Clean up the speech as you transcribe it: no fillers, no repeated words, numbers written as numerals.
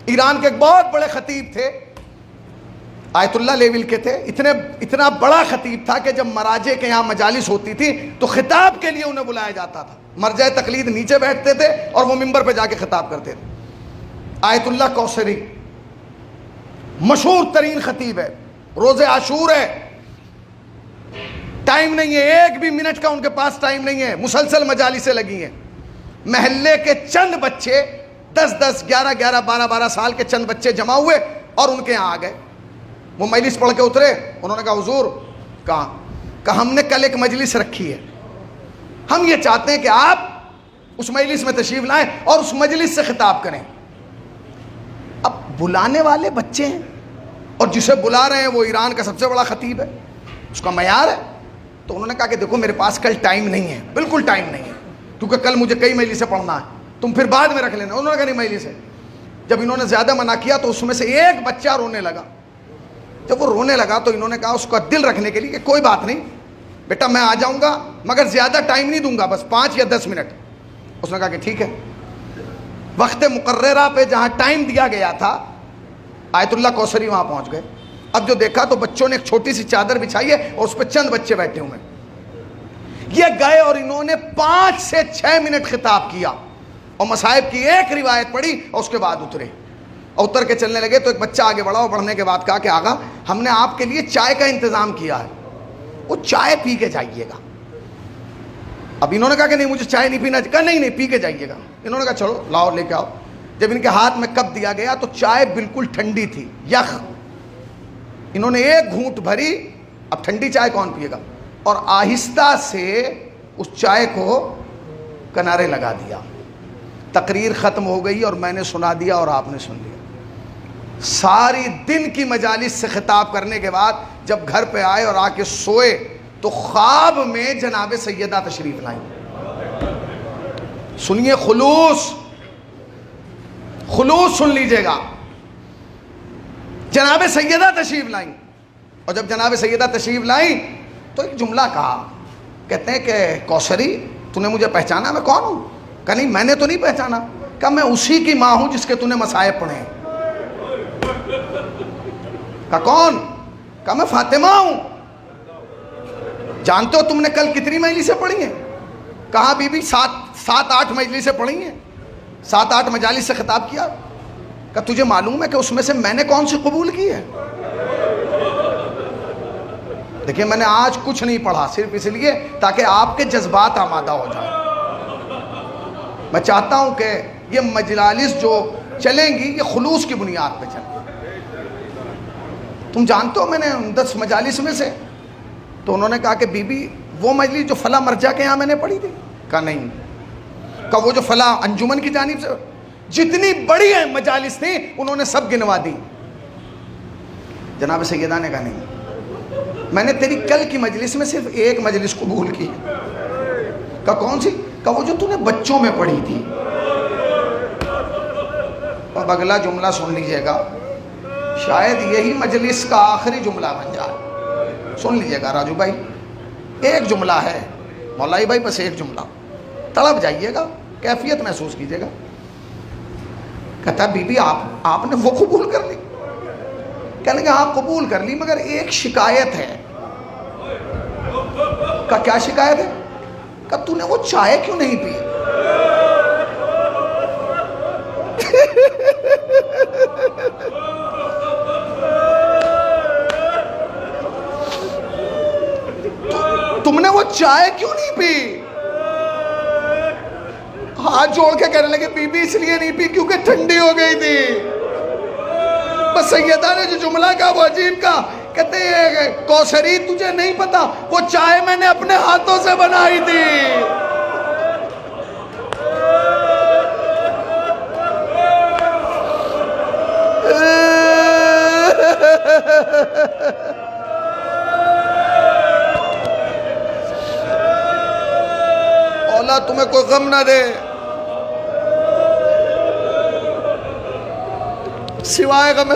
Iran के एक बहुत बड़े खतीब थे, आयतुल्लाह लेवल के थे। इतना बड़ा खतीब था कि जब मराजे के यहाँ मजालिस होती थी तो खिताब के लिए उन्हें बुलाया जाता था। मरजाए तकलीद नीचे बैठते थे और वो मिंबर पे जाके खिताब करते थे। आयतुल्लाह कौसरी मशहूर तरीन खतीब है, रोज़े आशूर है, टाइम नहीं है, एक भी मिनट का उनके पास टाइम नहीं है, मुसलसल मजालिसें लगी हैं। महल्ले के चंद बच्चे 10-10, 11-11, 12-12 साल के चंद बच्चे जमा हुए और उनके यहाँ आ गए। वो मजलिस पढ़ के उतरे, उन्होंने कहा हुजूर, कहा हमने कल एक मजलिस रखी है, हम ये चाहते हैं कि आप उस मजलिस में तशरीफ लाएं और उस मजलिस से खिताब करें। अब बुलाने वाले बच्चे हैं और जिसे बुला रहे हैं वो ईरान का सबसे बड़ा खतीब है, उसका मयार है। तो उन्होंने कहा कि देखो मेरे पास कल टाइम नहीं है, बिल्कुल टाइम नहीं है, क्योंकि कल मुझे कई मजलिसें पढ़ना है, तुम फिर बाद में रख लेना। उन्होंने कहा नहीं मजलिस है। जब इन्होंने ज़्यादा मना किया तो उसमें से एक बच्चा रोने लगा। जब वो रोने लगा तो इन्होंने कहा उसका दिल रखने के लिए कि कोई बात नहीं बेटा, मैं आ जाऊंगा, मगर ज़्यादा टाइम नहीं दूंगा, बस 5 या 10 मिनट। उसने कहा कि ठीक है। वक्त मुकर्ररा पे जहाँ टाइम दिया गया था, आयतुल्लाह कौसरी वहाँ पहुँच गए। अब जो देखा तो बच्चों ने एक छोटी सी चादर बिछाई है और उस पर चंद बच्चे बैठे हुए हैं। ये गए और इन्होंने 5 से 6 मिनट खिताब किया और मसाइब की एक रिवायत पढ़ी और उसके बाद उतरे। और उतर के चलने लगे तो एक बच्चा आगे बढ़ा और बढ़ने के बाद कहा कि आगा, हमने आपके लिए चाय का इंतज़ाम किया है, वो चाय पी के जाइएगा। अब इन्होंने कहा कि नहीं मुझे चाय नहीं पीना, कहा नहीं नहीं पी के जाइएगा। इन्होंने कहा चलो लाओ लेके आओ। जब इनके हाथ में कप दिया गया तो चाय बिल्कुल ठंडी थी, यख। इन्होंने एक घूंट भरी, अब ठंडी चाय कौन पिएगा, और आहिस्ता से उस चाय को किनारे लगा दिया। तकरीर ख़त्म हो गई और मैंने सुना दिया और आपने सुन लिया। सारी दिन की मजालिस से खिताब करने के बाद जब घर पे आए और आके सोए तो ख्वाब में जनाब सैयदा तशरीफ लाई। सुनिए, खुलूस सुन लीजिएगा। जनाब सैयदा तशरीफ लाई और जब जनाब सैयदा तशरीफ लाई तो एक जुमला कहा। कहते हैं कि कौसरी, तूने मुझे पहचाना, मैं कौन हूँ? कहा नहीं मैंने तो नहीं पहचाना। कहा मैं उसी की माँ हूँ जिसके तूने मसाइब पढ़े हैं। कहा कौन? कहा मैं फातिमा हूँ। जानते हो तुमने कल कितनी मजलिसें पढ़ी हैं? कहा बीबी 7-8 मजलिसें पढ़ी हैं, 7-8 मजालिस से खिताब किया। कहा तुझे मालूम है कि उसमें से मैंने कौन सी कबूल की है? देखिए मैंने आज कुछ नहीं पढ़ा सिर्फ इसलिए ताकि आपके जज्बात आमादा हो जाए। मैं चाहता हूं कि ये मजलिस जो चलेंगी ये खुलूस की बुनियाद पे चलें। तुम जानते हो मैंने 10 मजालिस में से, तो उन्होंने कहा कि बीबी वो मजलिस जो फला मर्जा के यहाँ मैंने पढ़ी थी? कहा नहीं। कहा वो जो फला अंजुमन की जानिब से, जितनी बड़ी है मजालिस थी उन्होंने सब गिनवा दी। जनाब सैयदा ने कहा नहीं, मैंने तेरी कल की मजलिस में सिर्फ एक मजलिस कबूल की। कहा कौन सी? कहा वो जो तूने बच्चों में पढ़ी थी। अब अगला जुमला सुन लीजिएगा, शायद यही मजलिस का आखिरी जुमला बन जाए। सुन लीजिएगा राजू भाई, एक जुमला है मौलाई भाई, बस एक जुमला, तड़प जाइएगा, कैफियत महसूस कीजिएगा। कहता बीबी आपने वो कबूल कर ली? कहने का हाँ कबूल कर ली, मगर एक शिकायत है। का क्या शिकायत है? का तूने वो चाय क्यों नहीं पी? तुमने वो चाय क्यों नहीं पी? हाथ जोड़ के कहने लगे बीबी इसलिए नहीं पी क्योंकि ठंडी हो गई थी। बस सैयदा ने जो जुमला कहा वो अजीब का। कहते हैं कौसरी तुझे नहीं पता, वो चाय मैंने अपने हाथों से बनाई थी। औला तुम्हें कोई गम ना दे सिवाय गम